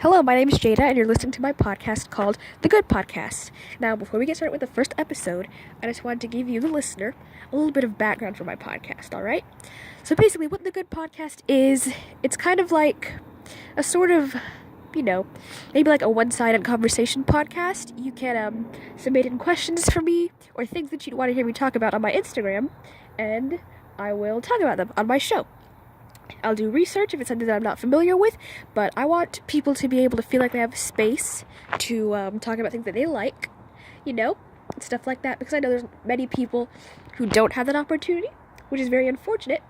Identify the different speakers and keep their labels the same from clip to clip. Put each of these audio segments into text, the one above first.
Speaker 1: Hello, my name is Jada, and you're listening to my podcast called The Good Podcast. Now, before we get started with the first episode, I just wanted to give you, the listener, a little bit of background for my podcast, alright? So basically, what The Good Podcast is, it's kind of like a sort of, maybe like a one-sided conversation podcast. You can submit in questions for me, or things that you'd want to hear me talk about on my Instagram, and I will talk about them on my show. I'll do research if it's something that I'm not familiar with, but I want people to be able to feel like they have space to talk about things that they like, stuff like that, because I know there's many people who don't have that opportunity, which is very unfortunate.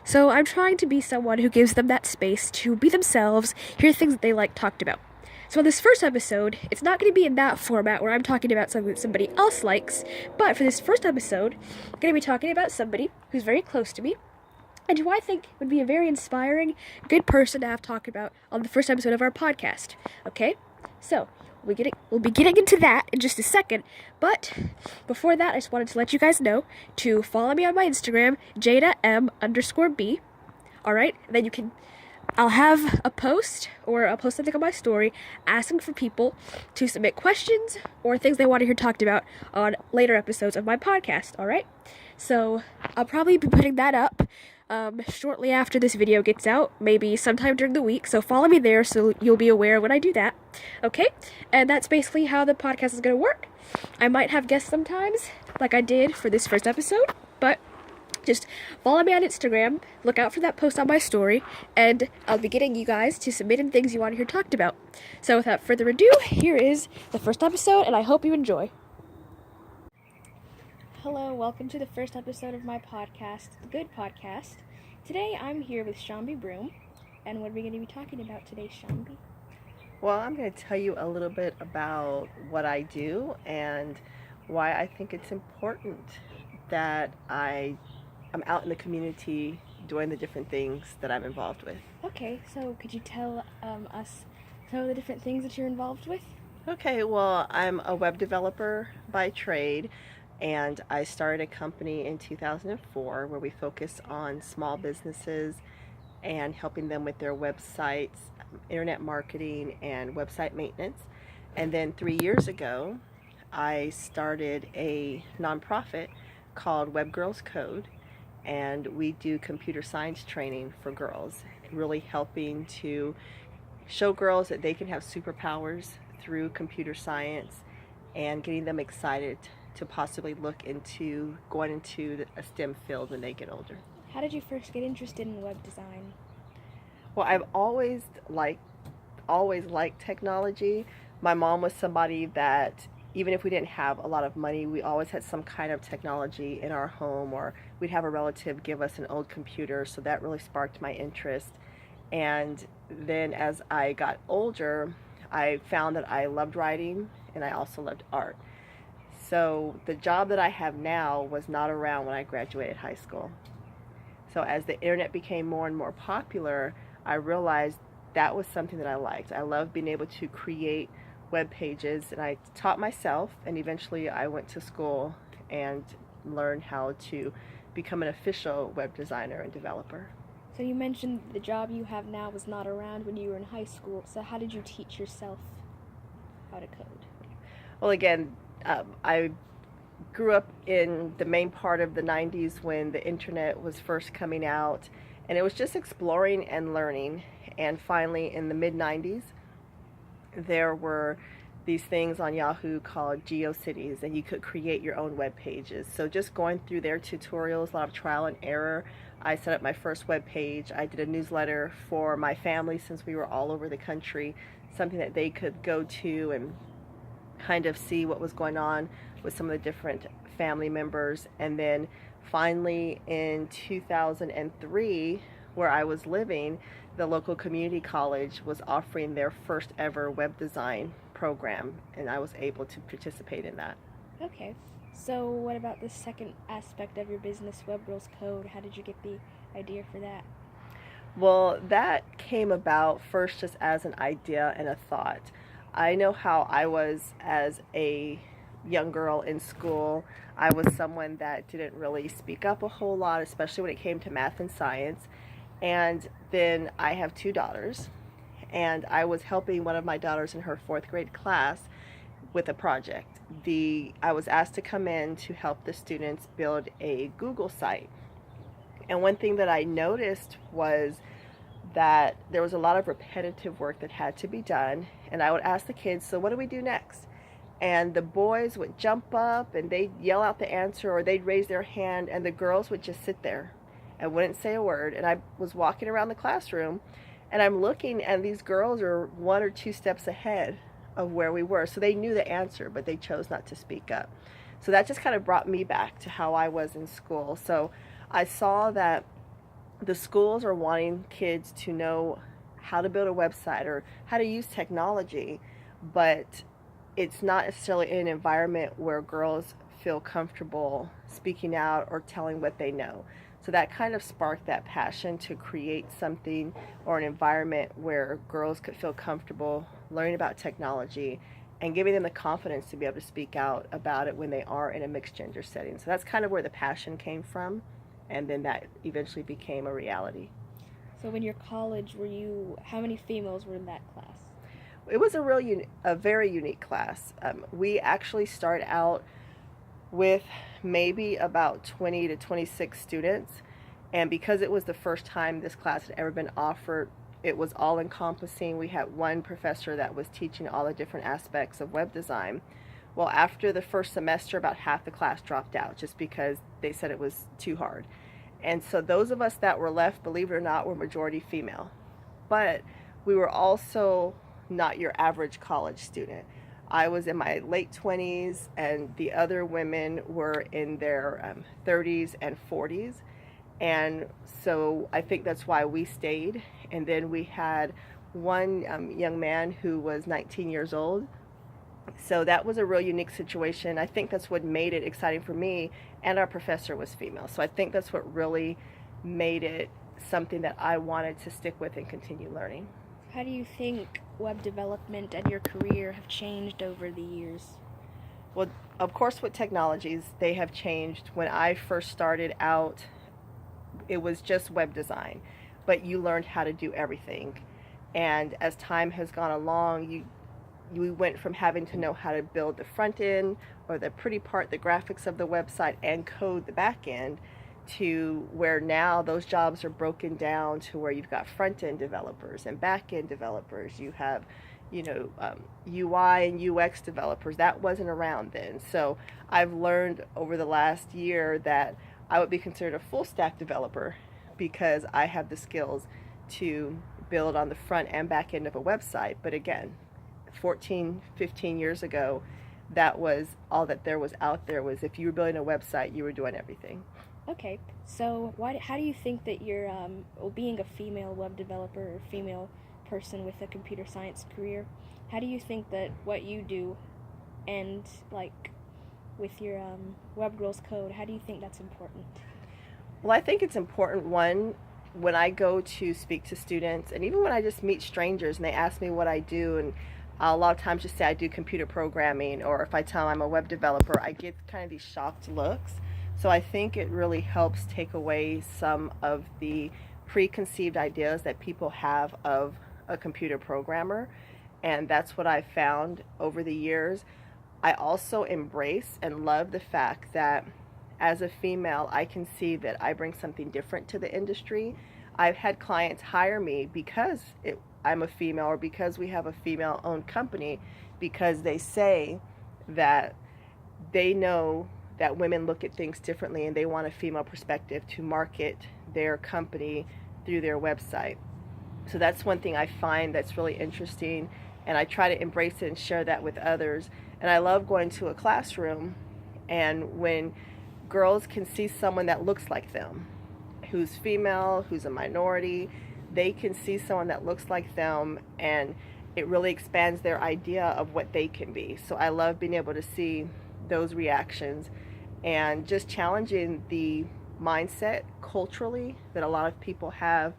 Speaker 1: So I'm trying to be someone who gives them that space to be themselves, hear things that they like talked about. So in this first episode, it's not going to be in that format where I'm talking about something that somebody else likes, but for this first episode, I'm going to be talking about somebody who's very close to me, and who I think would be a very inspiring, good person to have talk about on the first episode of our podcast. Okay? So, we'll be getting into that in just a second, but before that, I just wanted to let you guys know to follow me on my Instagram, JadaM_B. Alright? And then I'll have a post, or I'll post something on my story asking for people to submit questions or things they want to hear talked about on later episodes of my podcast, alright? So, I'll probably be putting that up shortly after this video gets out, maybe sometime during the week, so follow me there so you'll be aware when I do that, okay? And that's basically how the podcast is going to work. I might have guests sometimes, like I did for this first episode, but just follow me on Instagram, look out for that post on my story, and I'll be getting you guys to submit in things you want to hear talked about. So without further ado, here is the first episode, and I hope you enjoy. Hello, welcome to the first episode of my podcast, The Good Podcast. Today I'm here with Shambi Broom, and what are we going to be talking about today, Shambi?
Speaker 2: Well, I'm going to tell you a little bit about what I do and why I think it's important that I'm out in the community doing the different things that I'm involved with.
Speaker 1: Okay, so could you tell us some of the different things that you're involved with?
Speaker 2: Okay, well, I'm a web developer by trade, and I started a company in 2004 where we focus on small businesses and helping them with their websites, internet marketing, and website maintenance. And then 3 years ago, I started a nonprofit called Web Girls Code, and we do computer science training for girls, really helping to show girls that they can have superpowers through computer science and getting them excited to possibly look into going into a STEM field when they get older.
Speaker 1: How did you first get interested in web design?
Speaker 2: Well, I've always liked technology. My mom was somebody that even if we didn't have a lot of money, we always had some kind of technology in our home, or we'd have a relative give us an old computer, so that really sparked my interest. And then as I got older, I found that I loved writing and I also loved art. So the job that I have now was not around when I graduated high school. So as the internet became more and more popular, I realized that was something that I liked. I loved being able to create web pages, and I taught myself, and eventually I went to school and learned how to become an official web designer and developer.
Speaker 1: So you mentioned the job you have now was not around when you were in high school, so how did you teach yourself how to code?
Speaker 2: Well, again, I grew up in the main part of the 90s when the internet was first coming out, and it was just exploring and learning. And finally, in the mid-90s, there were these things on Yahoo called GeoCities, and you could create your own web pages. So just going through their tutorials, a lot of trial and error, I set up my first web page. I did a newsletter for my family since we were all over the country, something that they could go to and kind of see what was going on with some of the different family members. And then finally in 2003, where I was living, the local community college was offering their first ever web design program, and I was able to participate in that.
Speaker 1: Okay, so what about the second aspect of your business, Web Girls Code? How did you get the idea for that?
Speaker 2: Well, that came about first just as an idea and a thought. I know how I was as a young girl in school. I was someone that didn't really speak up a whole lot, especially when it came to math and science. And then I have two daughters, and I was helping one of my daughters in her fourth grade class with a project. I was asked to come in to help the students build a Google site. And one thing that I noticed was that there was a lot of repetitive work that had to be done. And I would ask the kids, so what do we do next? And the boys would jump up and they'd yell out the answer, or they'd raise their hand, and the girls would just sit there and wouldn't say a word. And I was walking around the classroom and I'm looking, and these girls are 1 or 2 steps ahead of where we were. So they knew the answer, but they chose not to speak up. So that just kind of brought me back to how I was in school. So I saw that the schools are wanting kids to know how to build a website or how to use technology, but it's not necessarily in an environment where girls feel comfortable speaking out or telling what they know. So that kind of sparked that passion to create something or an environment where girls could feel comfortable learning about technology and giving them the confidence to be able to speak out about it when they are in a mixed gender setting. So that's kind of where the passion came from, and then that eventually became a reality.
Speaker 1: So in your college, how many females were in that class?
Speaker 2: It was a very unique class. We actually started out with maybe about 20 to 26 students, and because it was the first time this class had ever been offered, it was all encompassing. We had one professor that was teaching all the different aspects of web design. Well, after the first semester, about half the class dropped out just because they said it was too hard. And so those of us that were left, believe it or not, were majority female. But we were also not your average college student. I was in my late 20s, and the other women were in their 30s and 40s. And so I think that's why we stayed. And then we had one young man who was 19 years old. So that was a real unique situation. I think that's what made it exciting for me, and our professor was female. So I think that's what really made it something that I wanted to stick with and continue learning.
Speaker 1: How do you think web development and your career have changed over the years?
Speaker 2: Well, of course, with technologies, they have changed. When I first started out, it was just web design, but you learned how to do everything. And as time has gone along, we went from having to know how to build the front end or the pretty part, the graphics of the website, and code the back end, to where now those jobs are broken down to where you've got front end developers and back end developers. You have, UI and UX developers. That wasn't around then. So I've learned over the last year that I would be considered a full stack developer because I have the skills to build on the front and back end of a website. But again, 14, 15 years ago, that was all that there was out there. Was if you were building a website, you were doing everything.
Speaker 1: Okay, so how do you think that you're, being a female web developer or female person with a computer science career, how do you think that what you do and, with your Web Girls Code, how do you think that's important?
Speaker 2: Well, I think it's important, one, when I go to speak to students, and even when I just meet strangers and they ask me what I do, and a lot of times just say I do computer programming, or if I tell them I'm a web developer, I get kind of these shocked looks. So I think it really helps take away some of the preconceived ideas that people have of a computer programmer, and that's what I've found over the years. I also embrace and love the fact that as a female, I can see that I bring something different to the industry. I've had clients hire me because I'm a female, or because we have a female-owned company, because they say that they know that women look at things differently and they want a female perspective to market their company through their website. So that's one thing I find that's really interesting, and I try to embrace it and share that with others. And I love going to a classroom, and when girls can see someone that looks like them, who's female, who's a minority, they can see someone that looks like them, and it really expands their idea of what they can be. So I love being able to see those reactions and just challenging the mindset culturally that a lot of people have,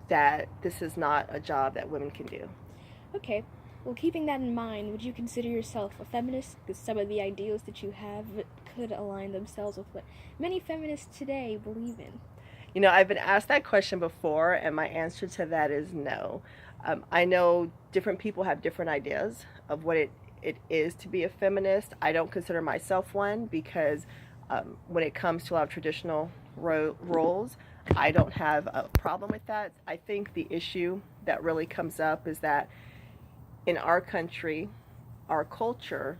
Speaker 2: that this is not a job that women can do.
Speaker 1: Okay, well, keeping that in mind, would you consider yourself a feminist? Because some of the ideals that you have could align themselves with what many feminists today believe in.
Speaker 2: I've been asked that question before, and my answer to that is no. I know different people have different ideas of what it is to be a feminist. I don't consider myself one because when it comes to a lot of traditional roles, I don't have a problem with that. I think the issue that really comes up is that in our country, our culture,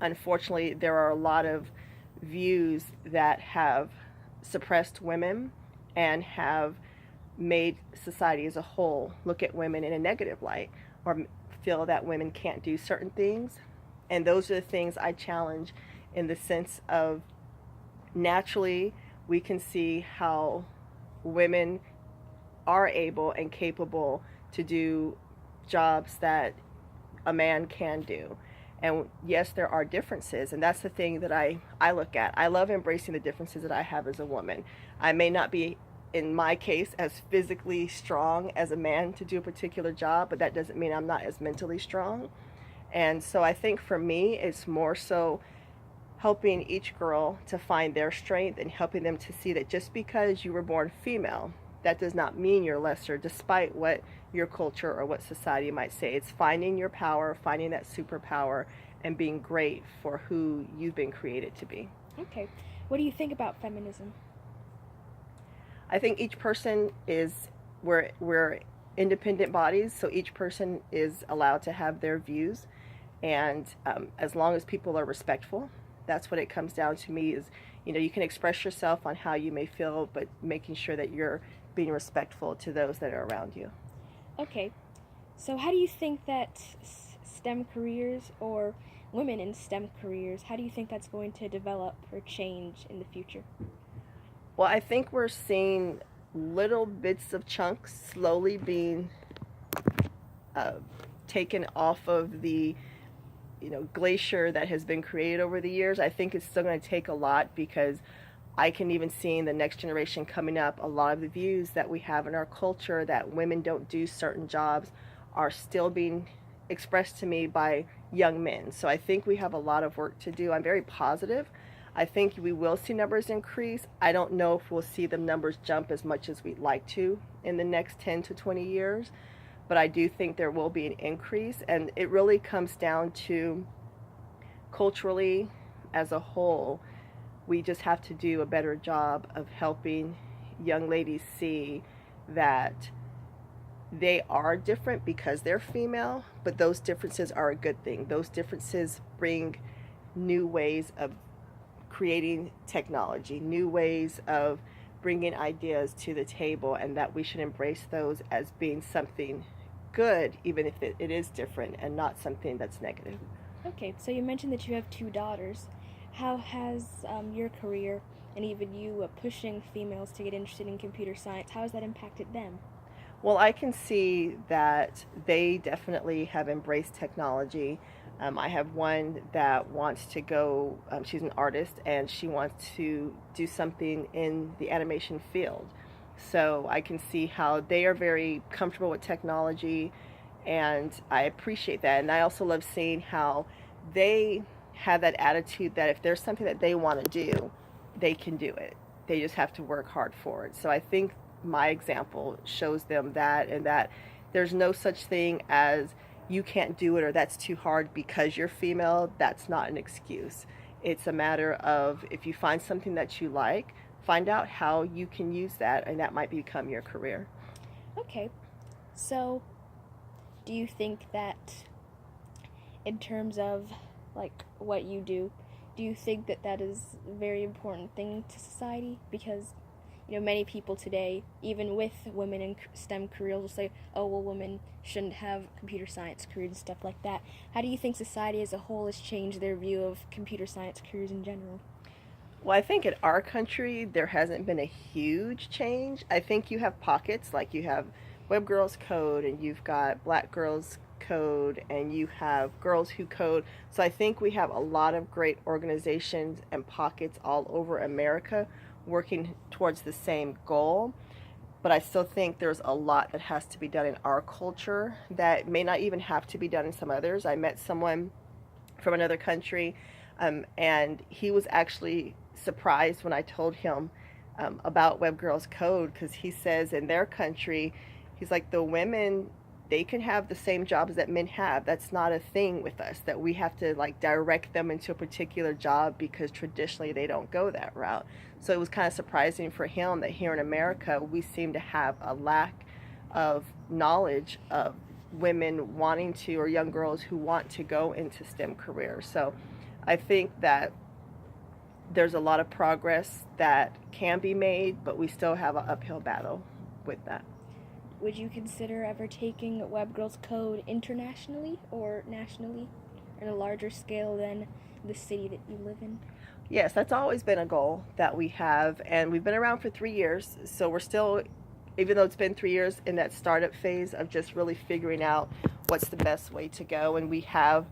Speaker 2: unfortunately, there are a lot of views that have suppressed women and have made society as a whole look at women in a negative light or feel that women can't do certain things. And those are the things I challenge in the sense of naturally we can see how women are able and capable to do jobs that a man can do. And yes, there are differences, and that's the thing that I look at. I love embracing the differences that I have as a woman. I may not be, in my case, as physically strong as a man to do a particular job, but that doesn't mean I'm not as mentally strong. And so I think for me, it's more so helping each girl to find their strength and helping them to see that just because you were born female, that does not mean you're lesser, despite what your culture or what society might say. It's finding your power, finding that superpower, and being great for who you've been created to be.
Speaker 1: Okay. What do you think about feminism?
Speaker 2: I think each person is, we're independent bodies, so each person is allowed to have their views. And as long as people are respectful, that's what it comes down to me is, you can express yourself on how you may feel, but making sure that you're being respectful to those that are around you.
Speaker 1: Okay, so how do you think that STEM careers or women in STEM careers, how do you think that's going to develop or change in the future?
Speaker 2: Well, I think we're seeing little bits of chunks slowly being taken off of the glacier that has been created over the years. I think it's still going to take a lot because I can even see in the next generation coming up, a lot of the views that we have in our culture that women don't do certain jobs are still being expressed to me by young men. So I think we have a lot of work to do. I'm very positive. I think we will see numbers increase. I don't know if we'll see the numbers jump as much as we'd like to in the next 10 to 20 years, but I do think there will be an increase, and it really comes down to culturally as a whole. We just have to do a better job of helping young ladies see that they are different because they're female, but those differences are a good thing. Those differences bring new ways of creating technology, new ways of bringing ideas to the table, and that we should embrace those as being something good, even if it is different and not something that's negative.
Speaker 1: Okay, so you mentioned that you have 2 daughters. How has your career and even you pushing females to get interested in computer science, how has that impacted them?
Speaker 2: Well, I can see that they definitely have embraced technology. I have one that wants to go, she's an artist, and she wants to do something in the animation field. So I can see how they are very comfortable with technology, and I appreciate that. And I also love seeing how they have that attitude that if there's something that they want to do, they can do it. They just have to work hard for it. So I think my example shows them that, and that there's no such thing as you can't do it or that's too hard because you're female. That's not an excuse. It's a matter of if you find something that you like, find out how you can use that, and that might become your career.
Speaker 1: Okay, so do you think that in terms of like what you do you think that that is a very important thing to society? Because many people today, even with women in STEM careers, will say, oh, well, women shouldn't have computer science careers and stuff like that. How do you think society as a whole has changed their view of computer science careers in general?
Speaker 2: Well, I think in our country, there hasn't been a huge change. I think you have pockets, like you have Web Girls Code, and you've got Black Girls Code, and you have Girls Who Code. So I think we have a lot of great organizations and pockets all over America working towards the same goal. But I still think there's a lot that has to be done in our culture that may not even have to be done in some others. I met someone from another country, and he was actually surprised when I told him about Web Girls Code, because he says in their country, he's like, the women they can have the same jobs that men have. That's not a thing with us, that we have to like direct them into a particular job because traditionally they don't go that route. So it was kind of surprising for him that here in America we seem to have a lack of knowledge of women wanting to, or young girls who want to go into STEM careers. So I think that there's a lot of progress that can be made, but we still have an uphill battle with that.
Speaker 1: Would you consider ever taking Web Girls Code internationally or nationally on a larger scale than the city that you live in?
Speaker 2: Yes, that's always been a goal that we have, and we've been around for 3 years, so we're still, even though it's been 3 years, in that startup phase of just really figuring out what's the best way to go. And we have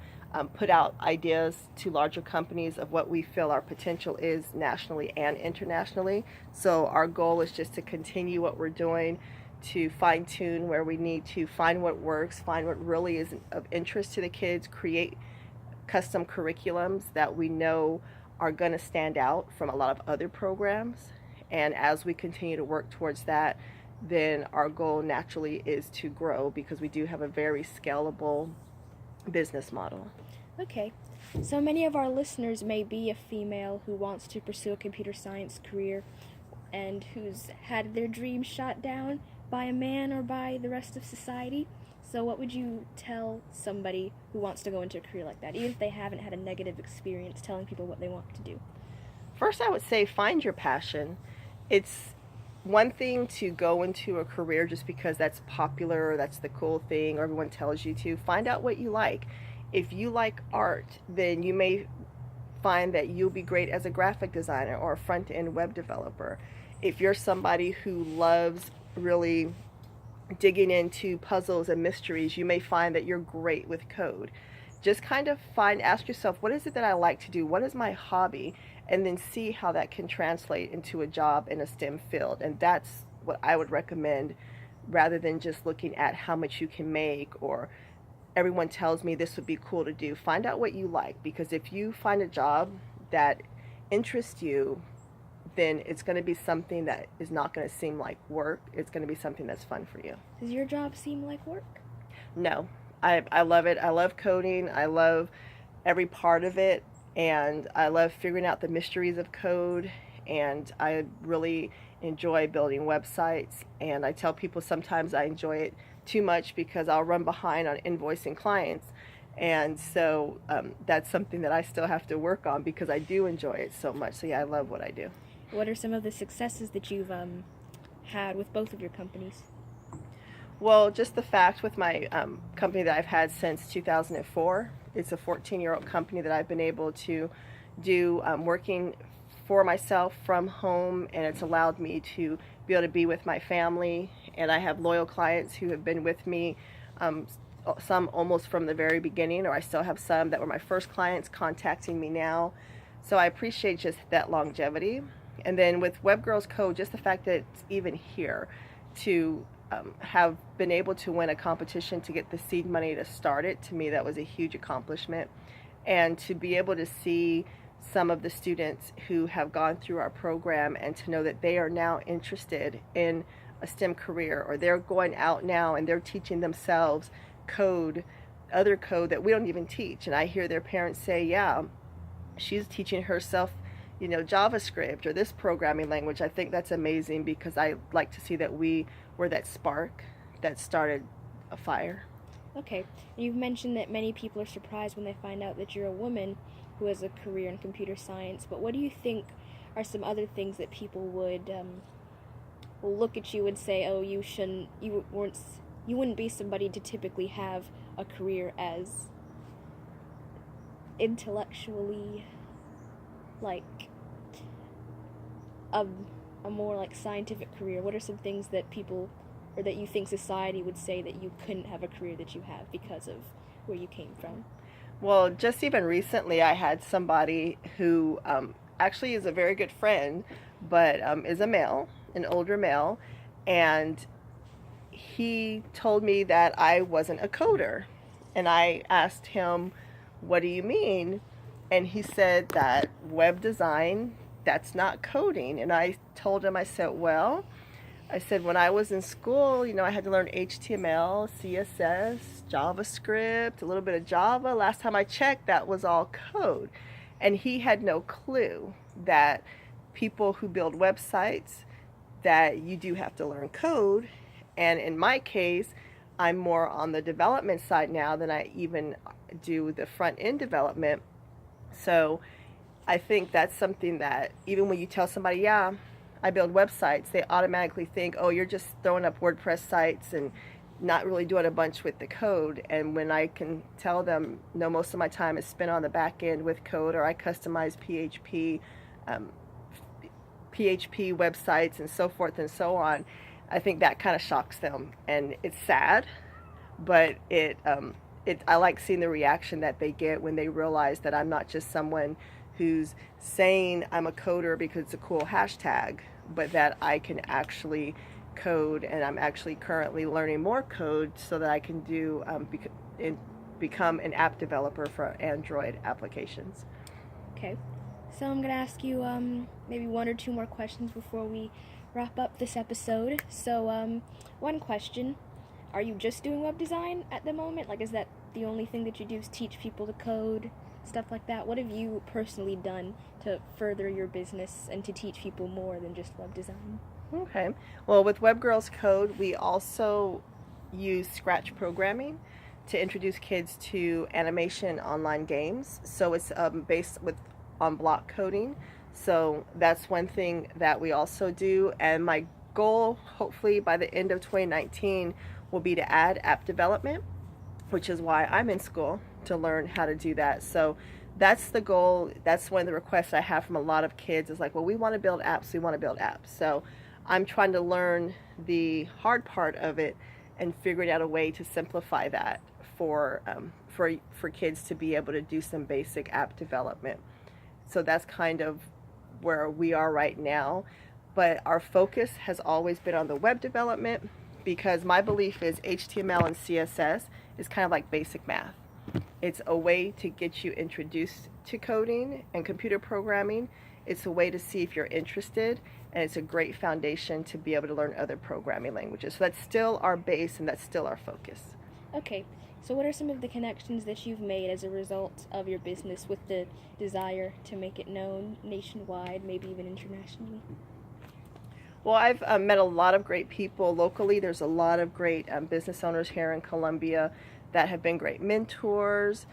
Speaker 2: put out ideas to larger companies of what we feel our potential is nationally and internationally. So our goal is just to continue what we're doing, to fine tune where we need to, find what works, find what really is of interest to the kids, create custom curriculums that we know are going to stand out from a lot of other programs. And as we continue to work towards that, then our goal naturally is to grow, because we do have a very scalable business model.
Speaker 1: Okay, so many of our listeners may be a female who wants to pursue a computer science career and who's had their dreams shot down by a man or by the rest of society. So what would you tell somebody who wants to go into a career like that, even if they haven't had a negative experience telling people what they want to do?
Speaker 2: First, I would say find your passion. It's one thing to go into a career just because that's popular or that's the cool thing or everyone tells you to. Find out what you like. If you like art, then you may find that you'll be great as a graphic designer or a front-end web developer. If you're somebody who loves really digging into puzzles and mysteries, you may find that you're great with code. Just kind of ask yourself, what is it that I like to do? What is my hobby? And then see how that can translate into a job in a STEM field. And that's what I would recommend, rather than just looking at how much you can make or everyone tells me this would be cool to do. Find out what you like, because if you find a job that interests you, then it's going to be something that is not going to seem like work. It's going to be something that's fun for you.
Speaker 1: Does your job seem like work?
Speaker 2: No, I love it. I love coding. I love every part of it. And I love figuring out the mysteries of code. And I really enjoy building websites. And I tell people sometimes I enjoy it too much because I'll run behind on invoicing clients. And so that's something that I still have to work on because I do enjoy it so much. So yeah, I love what I do.
Speaker 1: What are some of the successes that you've had with both of your companies?
Speaker 2: Well, just the fact with my company that I've had since 2004, it's a 14-year-old company that I've been able to do working for myself from home, and it's allowed me to be able to be with my family. And I have loyal clients who have been with me, some almost from the very beginning, or I still have some that were my first clients contacting me now. So I appreciate just that longevity. And then with Web Girls Code, just the fact that it's even here, to have been able to win a competition to get the seed money to start it, to me that was a huge accomplishment. And to be able to see some of the students who have gone through our program and to know that they are now interested in a STEM career, or they're going out now and they're teaching themselves code, other code that we don't even teach. And I hear their parents say, yeah, she's teaching herself JavaScript or this programming language. I think that's amazing, because I like to see that we were that spark that started a fire.
Speaker 1: Okay, you've mentioned that many people are surprised when they find out that you're a woman who has a career in computer science, but what do you think are some other things that people would will look at you and say, oh, you wouldn't be somebody to typically have a career as intellectually like a more like scientific career? What are some things that people, or that you think society would say that you couldn't have a career that you have because of where you came from?
Speaker 2: Well, just even recently I had somebody who actually is a very good friend, but is a male, an older male, and he told me that I wasn't a coder. And I asked him, what do you mean? And he said that web design, that's not coding. And I told him, I said, well, I said when I was in school, I had to learn HTML, CSS, JavaScript, a little bit of Java. Last time I checked, that was all code. And he had no clue that people who build websites, that you do have to learn code. And in my case, I'm more on the development side now than I even do the front end development. So I think that's something that even when you tell somebody, yeah, I build websites, they automatically think, oh, you're just throwing up WordPress sites and not really doing a bunch with the code. And when I can tell them, no, most of my time is spent on the back end with code, or I customize PHP websites and so forth and so on, I think that kind of shocks them. And it's sad, but I like seeing the reaction that they get when they realize that I'm not just someone who's saying I'm a coder because it's a cool hashtag, but that I can actually code, and I'm actually currently learning more code so that I can become an app developer for Android applications.
Speaker 1: Okay. So I'm going to ask you maybe one or two more questions before we wrap up this episode. So one question, are you just doing web design at the moment? Like, is that the only thing that you do is teach people to code, stuff like that? What have you personally done to further your business and to teach people more than just web design?
Speaker 2: Okay. Well, with Web Girls Code, we also use Scratch programming to introduce kids to animation online games. So it's based on block coding. So that's one thing that we also do. And my goal, hopefully by the end of 2019, will be to add app development, which is why I'm in school, to learn how to do that. So that's the goal. That's one of the requests I have from a lot of kids, is like, well, we want to build apps. We want to build apps. So I'm trying to learn the hard part of it and figuring out a way to simplify that for kids to be able to do some basic app development. So that's kind of where we are right now. But our focus has always been on the web development, because my belief is HTML and CSS is kind of like basic math. It's a way to get you introduced to coding and computer programming. It's a way to see if you're interested, and it's a great foundation to be able to learn other programming languages. So that's still our base, and that's still our focus.
Speaker 1: Okay, so what are some of the connections that you've made as a result of your business with the desire to make it known nationwide, maybe even internationally?
Speaker 2: Well, I've met a lot of great people locally. There's a lot of great business owners here in Columbia that have been great mentors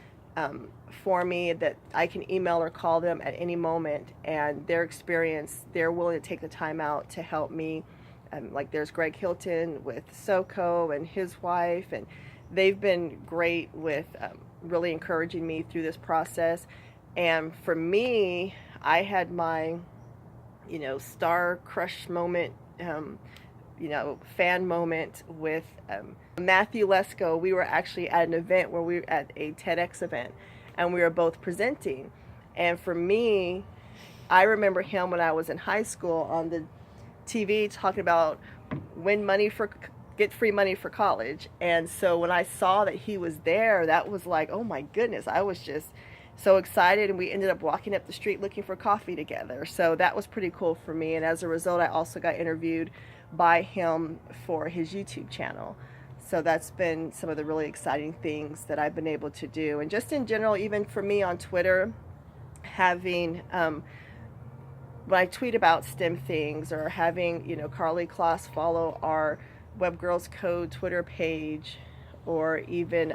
Speaker 2: for me, that I can email or call them at any moment, and their experience, they're willing to take the time out to help me. Like there's Greg Hilton with SoCo and his wife, and they've been great with really encouraging me through this process. And for me, I had my star crush moment, fan moment with Matthew Lesko. We were actually at an event where we were at a TEDx event, and we were both presenting. And for me, I remember him when I was in high school on the TV talking about get free money for college. And so when I saw that he was there, that was like, oh my goodness, I was just so excited, and we ended up walking up the street looking for coffee together. So that was pretty cool for me, and as a result, I also got interviewed by him for his YouTube channel. So that's been some of the really exciting things that I've been able to do. And just in general, even for me on Twitter, having when I tweet about STEM things, or having Carly Kloss follow our Web Girls Code Twitter page, or even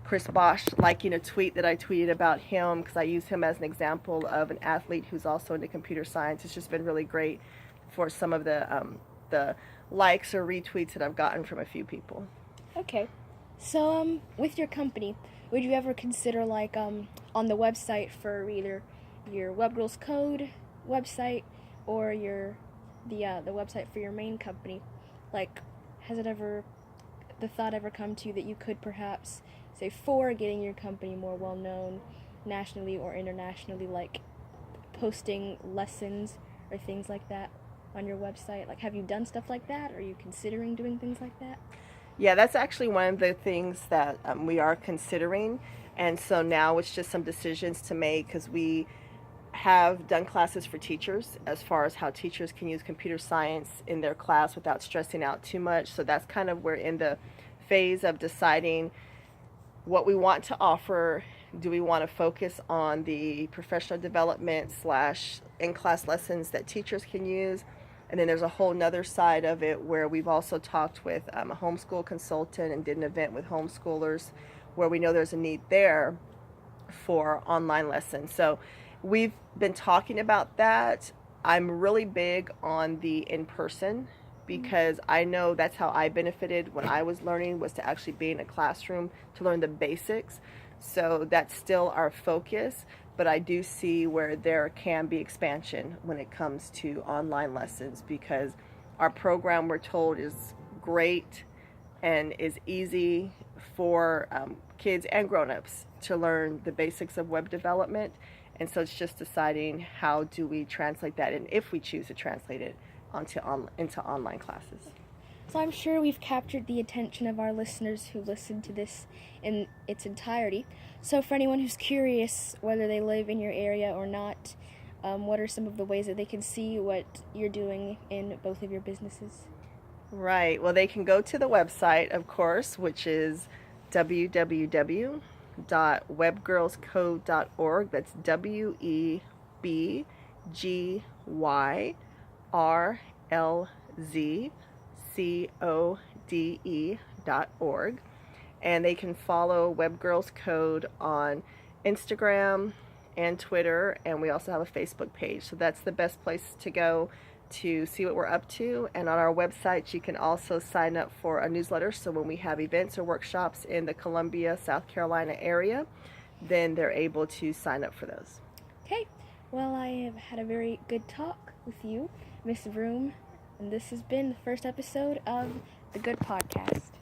Speaker 2: Chris Bosch liking a tweet that I tweeted about him, because I use him as an example of an athlete who's also into computer science. It's just been really great for some of the likes or retweets that I've gotten from a few people.
Speaker 1: Okay, so with your company, would you ever consider like on the website for either your Web Girls Code website or the website for your main company, like has the thought ever come to you that you could perhaps say, for getting your company more well known nationally or internationally, like posting lessons or things like that on your website? Like, have you done stuff like that? Are you considering doing things like that?
Speaker 2: Yeah, that's actually one of the things that we are considering. And so now it's just some decisions to make, because we have done classes for teachers as far as how teachers can use computer science in their class without stressing out too much. So that's kind of we're in the phase of deciding what we want to offer. Do we want to focus on the professional development / in-class lessons that teachers can use? And then there's a whole nother side of it where we've also talked with a homeschool consultant and did an event with homeschoolers where we know there's a need there for online lessons. So we've been talking about that. I'm really big on the in-person because I know that's how I benefited when I was learning, was to actually be in a classroom to learn the basics. So that's still our focus, but I do see where there can be expansion when it comes to online lessons because our program, we're told, is great and is easy for kids and grown-ups to learn the basics of web development. And so it's just deciding how do we translate that, and if we choose to translate it into online classes.
Speaker 1: So I'm sure we've captured the attention of our listeners who listen to this in its entirety. So for anyone who's curious whether they live in your area or not, what are some of the ways that they can see what you're doing in both of your businesses?
Speaker 2: Right. Well, they can go to the website, of course, which is www.webgirlscode.org. That's WEBGYRLZCODE.org. And they can follow Web Girls Code on Instagram and Twitter, and we also have a Facebook page. So that's the best place to go to see what we're up to. And on our website, you can also sign up for a newsletter. So when we have events or workshops in the Columbia, South Carolina area, then they're able to sign up for those.
Speaker 1: Okay. Well, I have had a very good talk with you, Miss Vroom, and this has been the first episode of The Good Podcast.